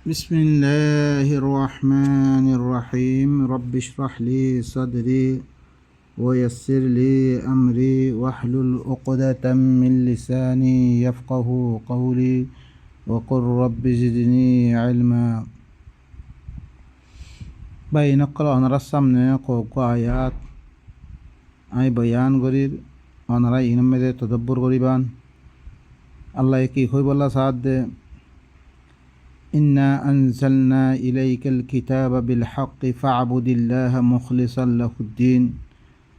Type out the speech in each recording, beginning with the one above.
بسم الله الرحمن الرحيم رب اشرح لي صدري ويسر لي أمري واحلل عقدة من لساني يفقه قولي وقل رب زدني علما. بين قرأ أنا رسمنا قوق آيات أي بيان غريب أنا رأي إنما تدبر غريبان الله يكي خوي بالله سعد. إنا أنزلنا إليك الكتاب بالحق فاعبد الله مخلصا له الدين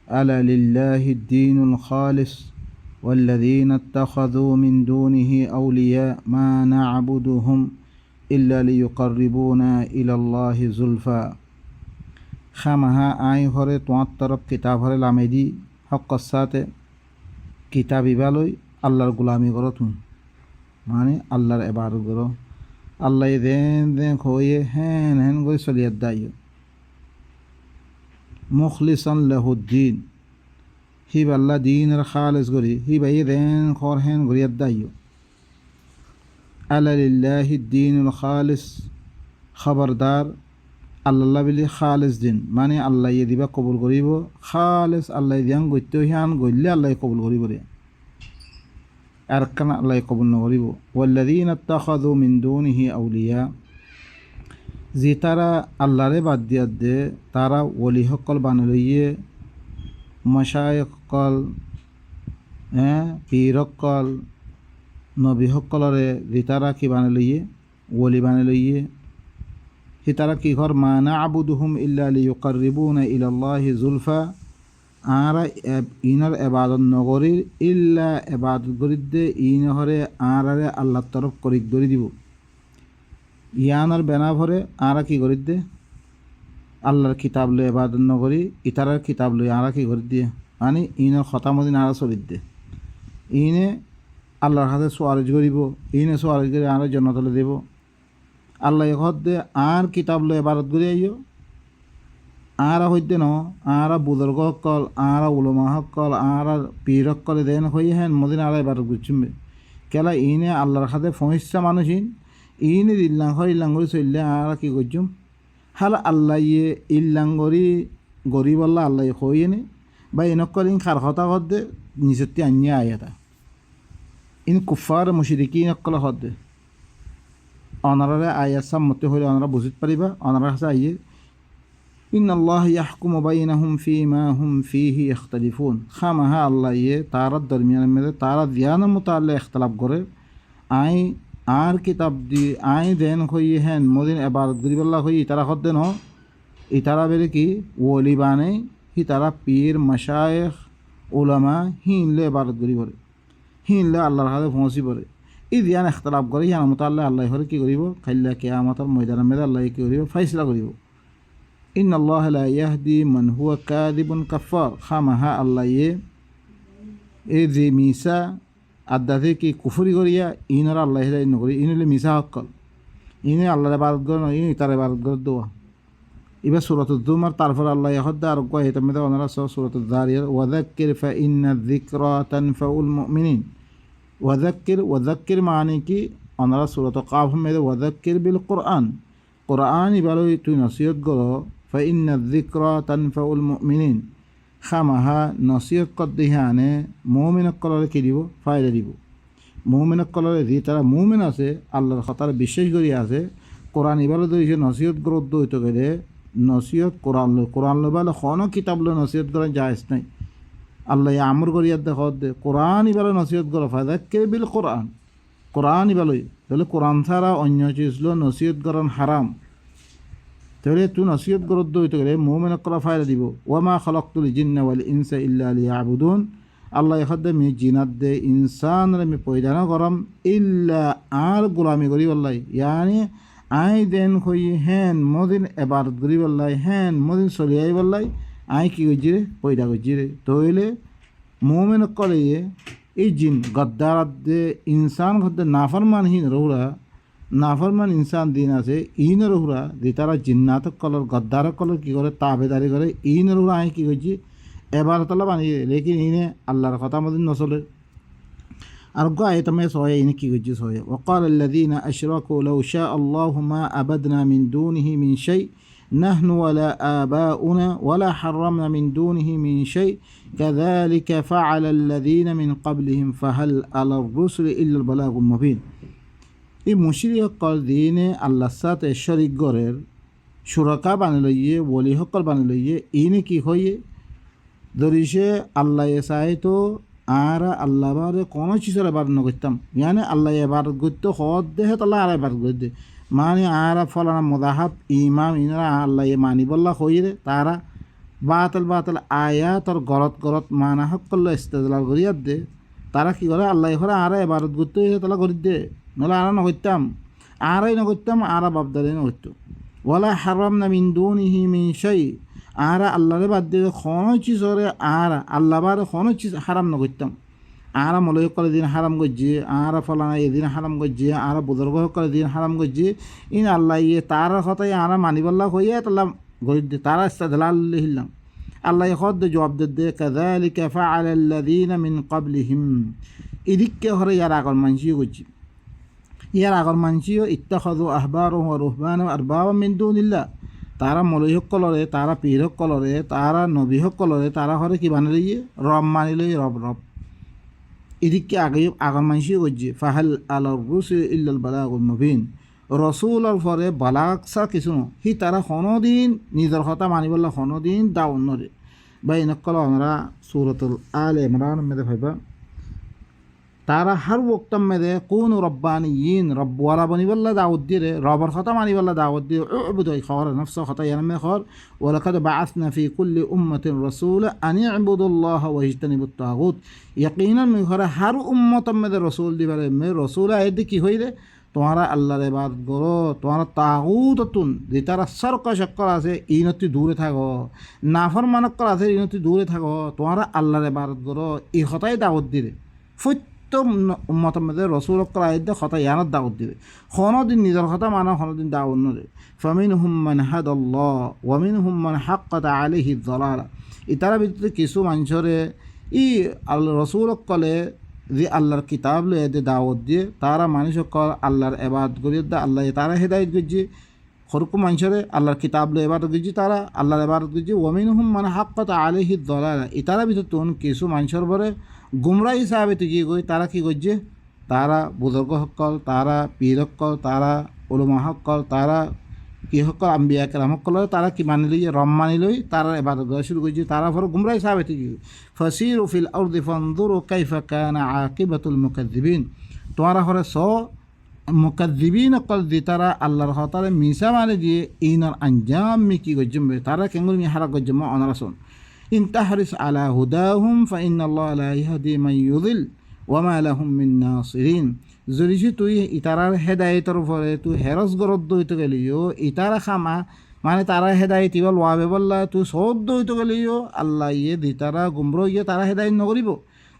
ألا لله الدين الخالص والذين اتخذوا من دونه أولياء ما نعبدهم إلا ليقربونا إلى الله زلفى. خامها آي هره توات طرف كتاب هره لامدي حق الساته كتابي بالوي الله غلامي غرتون মানে আল্লাহর ইবাদত করো। আল্লাহ দেন খোয়ে হেন করে চলিয়ে দায় মুখলিসান লাহুদ্দিন হি আল্লাহ দিনের খালেস করি হি ভাই দেন খর হেন করিয়া দায় আলা লিল্লাহি দ্দীনুল খালিস খবরদার আল্লাহ বিলি খালেস দিন মানে আল্লাহ দিবা কবুল করিব খালেস আল্লাহ দিয়ান গইতে হিয়ান গইলে আল্লাহ কবুল করিব রে আর কানা আল্লাহ কবুল নকরিব। ওয়াল্লাযীনা ইত্তাখাযু মিন দুনিহি আউলিয়া যে তারা আল্লাহরে বাদ দিয়া দে তারা ওলি সকল বানাই লইয়ে মাশায়েখ সকল পীর সকল নবী সকলরে যে তারা কি বানাই লইয়ে ওলি বানাই লইয়ে সি তারা কি ঘর মা না'বুদুহুম ইল্লা লিয়ুকাররিবুনা ইলাল্লাহি যুলফা আরা ইনার এবাদত নগরীর ইল্লা এবাদত গরিদে ইনহরে আরারে আল্লাহর তরফ করিক ধরি দিব ইয়ানার বেনা ভরে আরা কি করি দে আল্লাহর কিতাব লই এবাদত নগরী ইতারার কিতাব লই আরা কি করি দিয়ে মানে ইনের খতামদিন আরা চলিত দে ইনে আল্লাহর হাতে সোয়ারিজ করিব ইনে সোয়ারিজ করে আরা জন্নতলে দেব আল্লাহ হদ দে আর কিতাব লই এবাদত করি আইও আরা হইতে ন আরা বুজুর্গ সকল আরা উলমা সকল আরা পীর সকলে দেন হই হেন মদিন আরা এবার গুচ্ছুমবে কেলা ইনে আল্লাহর হাতে ফহিসা মানুষিন ইনে ইল্লাঙ্গরি চললে আরা কি করছুম হাল আল্লাহ ইয়ে ইল্লাঙ্গরি গরিব আল্লাহ আল্লাহ হই নে বা ইনকল ইন খার হতা হদ্দে নিজতি আনিয়া আয়াতা ইন কুফার মুশরিকিন সকল হদ্দে অনারারে আয়াত সাম্মতে হইলে অনারা বুঝিত পারিবা অনারা হাসে আইয়ে ইন্নাল্লাহ ইয়াহকুমু বাইনাহুম ফীমা হুম ফীহি ইখতালিফুন খামাহা আল্লাহ ইয়ে তারার দরমিয়ানের মধ্যে তারা দিয়ানের মোতাল্লে ইখতলাফ করে আই আর কিতাব দি আই দেন হই হেন মদিন এবাদত গরিবাল্লাহ হই তারা হদ দেন ইতারা বেরে কি ওলি বানে হি তারা পীর মাশায়েখ উলামা হিনলে এবাদত গরি করে হিনলে আল্লাহর হাতে পৌঁছি পড়ে ই দিয়ান ইখতলাফ করে ইয়ান মোতাল্লে আল্লাহ হরে কি করিব খাইলা কিয়ামতের ময়দানের মধ্যে আল্লাহ কি করিব ফাইসলা করিব। ইন্নাল্লাহ লা ইয়াহদি মান হুয়া কাযিবুন কাফার খামাহা আল্লাহ এ যে মিসা আদাতে কি কুফরি করিয়া ইনর আল্লাহ হিদায় নকরি ইনলে মিসা হকল ইনে আল্লাহর ইবাদত করে ইন তার ইবাদত করে দোয়া এবার সূরাতুজ জুমার তারপর আল্লাহ হদ্দা আর কয় এটা মধ্যে ওনারা সূরাতুজ যারিয়াত ওয়াযাক্কির ফা ইন্না যিকরা তানফাউল মুমিনিন ওয়াযাক্কির মানে কি ওনারা সূরাতুল কাফ মধ্যে ওয়াযাক্কির বিল কুরআন কুরআন ইবালো তুই নসিহত করো ফা ইন্না যিকরা তানফাউল মুমিনিন খামাহা নসিহত কর দিহানে মুমিনক কলরে কি দিব ফায়দা দিব মুমিনক কলরে যে তারা মুমিন আছে আল্লাহর খতার বিশ্বাস করি আছে কোরআন ইবালো ধরেছে নসিহত গ্রোধ হইতে গেলে নসিহত কোরআন লবালে কোনো কিতাব লো নসিহত করা জায়েজ নাই আল্লাহ আমর করিয়া দেখ দে কোরআন ইবালো নসিহত করো ফাযাক্কির বিল কোরআন কোরআন ইবালোই তাহলে কোরআন ছাড়া অন্য চিজলো নসিহত করান হারাম তাহলে তুই নসিহত গ্রোধ হইতে গেলে মুমিনক করা ফায়দা দিব ওয়ামা খালাকতুল জিন্না ওয়াল ইনসা ইল্লা লিয়াবুদুন আল্লাহ এখাদে মি জিনাত দে ইনসান রে মি পয়দা না করম ইল্লা আর গোলামি করি বললাই ইয়ানি আই দেন হই হেন মদিন এবাদত করি বললাই হেন মদিন চলিয়াই বললাই আই কি করছি রে পয়দা করছি রে তইলে মুমিনক করে এই জিন গদ্দারাত দে ইনসান হদ্দে নাফরমানহীন রহুরা নাফরমান ইনসান দিন আছে ইনের হুরা যে তারা জিন্নাতক কলর গদ্দারক কলর কী করে তাবেদারি করে ইনের হুরা আমি কী করছি এবার তালা বানিয়ে লেকিন ইনে আল্লাহর কথা মদিন নচলে أرجو آية ما صويا إنك يجي صويا وقال الذين أشركوا لو شاء الله ما أبدنا من دونه من شيء نحن ولا آباؤنا ولا حرمنا من دونه من شيء كذلك فعل الذين من قبلهم فهل على الرسل إلا البلاغ المبين এই মুশরিকসকল দিনে আল্লাহর সাথে শরীক গরের সুরকা বানিয়ে লইয়ে ওলি সকল বানিয়ে লইয়ে ইনে কি হইয়ে ধরিসে আল্লাহ চাই তো আর আল্লাহ বারে কোনো চিজের এবার নগরতাম ইয়ানে আল্লাহ এবার করতে হদ দেহে তাল্লাহ আর এবার করে দে মানে আর ফলানা মদাহাব ইমাম ইনারা আল্লাহ মানি বল্লা হইরে তারা বাতল বাতল আয়াত আর গরত মানা সকল ইস্তেদলাল করিয়ার দে তারা কি করে আল্লাহ ঘরে আর এবার করতে হইলে তালা করি দে নহলে আর নগরতাম আরাই নগরতাম আর বাপদারে নগরত ওয়ালা হারামনা মিন দুনিহি মিন শাই আর আল্লাহরে বাদ দিয়ে কোনো চিজরে আর আল্লাহ বারে কোনো চিজ হারাম নগরতাম আর মলয় করে দিন হারাম গজ্জে আর ফলানা এদিন হারাম গজ্জে আর বুজুর্গ করে দিন হারাম গজ্জে ইন আল্লাহ ইয়ে তার কথাই আর মানিবল্লা হইয়া তাল্লাহ গরিব দে তারা ইস্তাদলাল হিল্লাম আল্লাহ খদ জবাব দে কাযালিকা ফাআলাল্লাযীনা মিন ক্বাবলিহিম ইদিকে হরে ইয়ার আগর মানসিও গজ্জে ইয়ার আগর মানসিও ইত্তাখাযু আহবারহুম ওয়া রুহবানাহুম আরবাবা মিন দুনিল্লাহ তারা মলয় সকলরে তারা পীর সকলরে তারা নবী সকলরে তারা হরে কি বানিয়ে লইয়ে রব মানি লই রব এদিকে আগে আগর মানসিও গজ্জে ফাহাল আলা রুসুল ইল্লাল বালাগুল মুবিন রসুলের পরে বালাগ ছাড়া কিছু ন সি তারা কোনোদিন নিজের কথা মানিবল্লা কোনোদিন দাউন নরে বা এনেকল আমরা সূরাতুল আল ইমরান মেদে ভাইবা তারা হার ওক্তম মেদে কোন রব্বানিয়িন রব্বালা বানিবল্লা দাউদ দিয়ে রবর কথা মানিবল্লা দাউদ দিয়ে উবুদুই খবর নফস কথা ইয়ামে খবর ওয়ালাকাদ বাআসনা ফি কুল্লি উম্মাতিন রাসূলা আন ইবুদুল্লাহ ওয়া ইজতানিবুত তাগুত ইয়াকিনান মে ঘরে হার উম্মতম মেদে রাসূল দিবারে মে রাসূল আইদি কি হইরে তোমারা আল্লাহর ইবাদত করো তোমারা তাগুততুন যে তারা সরক শক্কর আছে ইনতি দূরে থাকো নাফরমানক আছে ইনতি দূরে থাকো তোমারা আল্লাহর ইবাদত করো এই কথাই দাওয়াত দিলে উম্মতের মধ্যে রসুল আইদে কথা ইয়ানত দাওয়াত দিবে কোনোদিন নিজের কথা মানা কোনোদিন দাওয়াত নরে ফামিনহুম মান হাদাল্লাহ ওয়া মিনহুম মান হাক্কাত আলাইহি যালালা ইতারা ভিতরে কিছু মানুষরে ই আল্লাহ রসুল কলে যে আল্লাহর কিতাব লয়ে দে দাওয়াত দিয়ে তারা মানুষ সকল আল্লাহর ইবাদত করিয়ে দে আল্লাহ তারা হেদায়েত করছে হরকু মানুষরে আল্লাহর কিতাব লয়ে ইবাদত করছে তারা আল্লাহর ইবাদত করছে ওয়া মিনহুম মান হাক্কাত আলাইহি যালালা ইতারা ভিতরে তোন কিছু মানুষের পরে গুমরা হিসাবে তুই গই তারা কি করছে তারা বুজুর্গ সকল তারা পীর সকল তারা উলামা সকল তারা কি সকল আম্বিয়া কেরাম সকল তারা কি মানি লই রম মানি লই তারা ইবাদত করা শুরু করছে তারা পরে গুমরা হিসাবে তুই ফাসিরু ফিল আরদি ফানজুরু কাইফা কানা আকিবাতুল মুকাজ্জিবিন তোমারা হরে মুকাজ্জিবিন সকল যে তারা আল্লাহর হতারে মিসা মানে দিয়ে ইনার আঞ্জাম মি কি করছে তারা কেঙ্গুল মি হারা করছে মা অনারাসন ইন তাহরিস আলা হুদাহুম ফাইন্নাল্লাহ লা ইয়াহদি মান ইউযিল ওয়া মা লাহুম মিন নাসিরিন যদি তুই ইতারার হেদায়েতের উপরে তুই হেরস গরদ দইতে গেলিও ইতারা খামা মানে তারা হেদায়েত ইবল ওয়াবে বললা তুই সদ দইতে গেলিও আল্লাহ ইয়ে দি তারা গুমরা ইয়ে তারা হেদায়েত নকরিব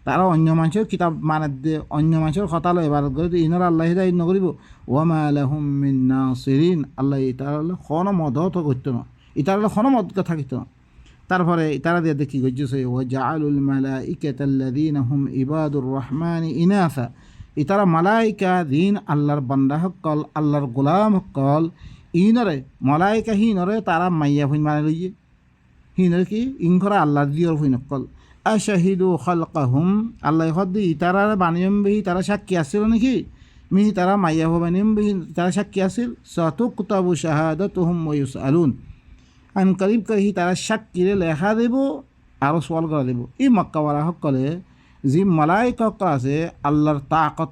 তারা অন্য মানুষের কিতাব মানে দে অন্য মানুষের কথা লয় ইবাদত করে ইনার আল্লাহ হেদায়েত নকরিব ওয়া মা লাহুম মিন নাসিরিন আল্লাহ ইতারা কোনো মদত করত না ইতারা কোনো মদত থাকিত না তারপরে তারা দিয়ে দেখি গজ্জে ওয়া জাআলুল মালাইকাতাল্লাযীনা হুম ইবাদুর রহমানি ইনাসা ইতারা মালাইকা দিন আল্লাহর বান্দা সকল আল্লাহর গোলাম সকল ইনরে মালাইকা হিনরে তারা মাইয়া হইন মানে লইয়ে হিনরে কি ইনকরা আল্লাহর দিয়র হইন সকল আশাহিদু খালকাহুম আল্লাহ হদ্দি ইতারা বানিয়ম বিহি তারা সাক্ষী আছিল নাকি মিহি তারা মাইয়া বানিয়ম বিহি তারা সাক্ষী আছিল সাতুকতাবু শাহাদাতুহুম ওয়া ইউসআলুন আন করিব করে তারা সাক্ষীরে লেখা দেব আরও সওয়াল করা দেব এই মক্কাওয়ালা সকলে যে মালাইকা সকল আছে আল্লাহর তাকত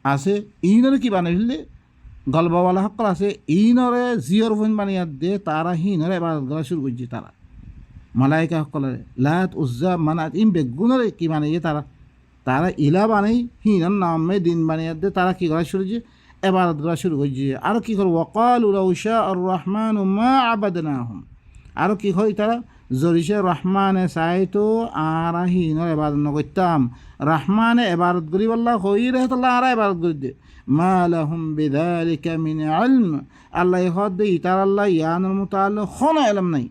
আছে ইনরে কি বানাই ফেললে গলবাওয়ালা সকল আছে ইনরে জিয়র ফোন বানিয়ে দে তারা হিনরে ইবাদত করা শুরু করছে তারা মালাইকা সকলে লাত উজ্জা মানাত ইম বেগুনরে কি বানাইয়ে তারা ইলা বানাই হিনর নামে দিন বানিয়ে দে তারা কি করা শুরু করছে ইবাদত করা শুরু করছে আর কি করে ওয়াকালু লাউ শাআর রহমানু মা আবাদনাহুম আরও কি হয় তারা জরিসে রহমানে চাইতো আর হিনর ইবাদত নকরতাম রহমানে ইবাদত করি বললা হই রে তাল্লাহ আর ইবাদত করি দে মা লাহুম বিযালিকা মিন ইলম আল্লাহ হদ ইতার আল্লাহ ইয়ানুল মুতাআল্লা কোনো ইলম নাই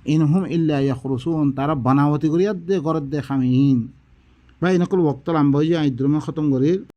ইনহুম ইল্লা ইয়াখরুসুন তারা বানাওয়াতি করিয়া দে গরদ দে খামিন বা এনেকল ওক্তল আম্বই যে আইদ্রমা খতম করির